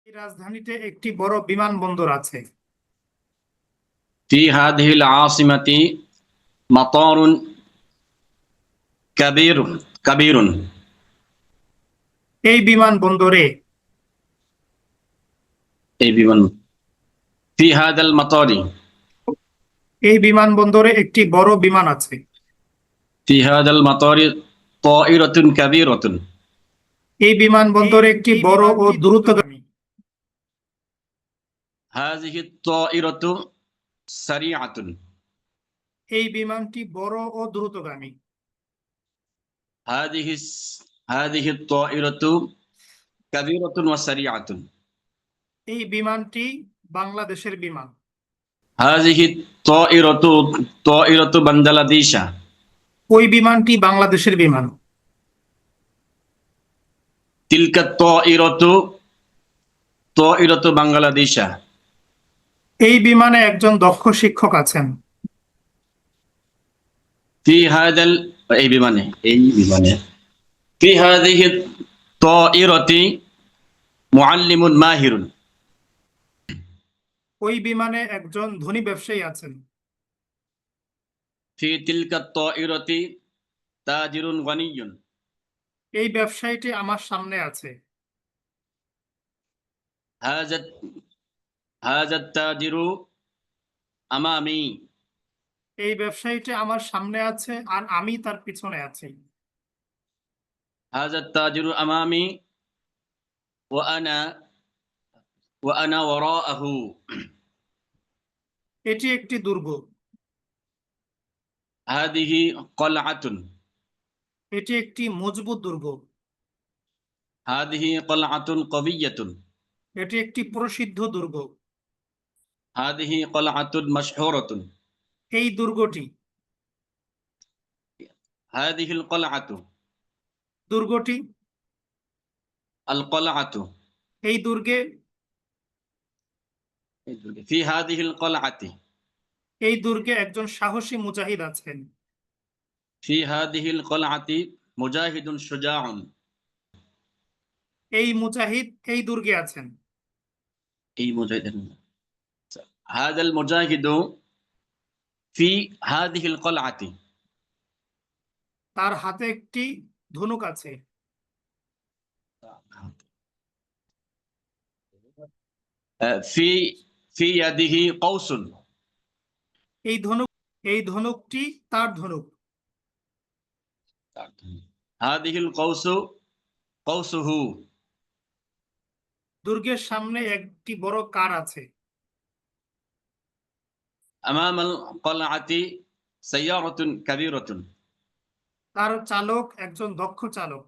এই রাজধানীতে একটি বড় বিমানবন্দর আছে। في هذه العاصمة مطار كبير كبير এই বিমানবন্দরে أي بمن في هذا المطار এই বিমানবন্দরে একটি বড় বিমান আছে। في هذا المطار طائرة كبيرة এই বিমানবন্দরে একটি বড় ও দ্রুতগামী هذه الطائرة سريعة এই বিমানটি বড় ও দ্রুতগামী। هذه الطائرة كبيرة وسريعة এই বিমানটি বাংলাদেশের বিমান। هذه طائرة بنغلاديش ওই বিমানটি বাংলাদেশের বিমান। تلك طائرة بنغلاديش এই বিমানে একজন দক্ষ শিক্ষক আছেন। في هذا أي بمعنى في هذه الطائرة معلم ماهر ওই বিমানে একজন ধনী ব্যবসায়ী আছেন। في تلك الطائرة تاجر غني এই ব্যবসায়ীটি আমার সামনে আছে। هذا التاجر أمامي এই ব্যবসায়ীটি আমার সামনে আছে আর আমি তার পিছনে আছি। هذا التاجر أمامي وأنا وراءه এটি একটি দুর্গ। هذه قلعة এটি একটি মজবুত দুর্গ। هذه قلعة قوية এটি একটি প্রসিদ্ধ দুর্গ। هذه قلعة مشهورة এই দুর্গটি هذه القلعة দুর্গটি القلعة এই দুর্গে في هذه القلعة এই দুর্গে একজন সাহসী মুজাহিদ আছেন। في هذه القلعة مجاهد شجاع এই মুজাহিদ এই দুর্গে আছেন। أي مجاهد هذا المجاهد في هذه القلعة তার হাতে একটি ধনুক আছে। في يده قوس এই ধনুকটি তার ধনুক। هذه القوس قوسه দুর্গের সামনে একটি বড় কার আছে। أمام القلعة سيارة كبيرة তার চালক একজন দক্ষ চালক।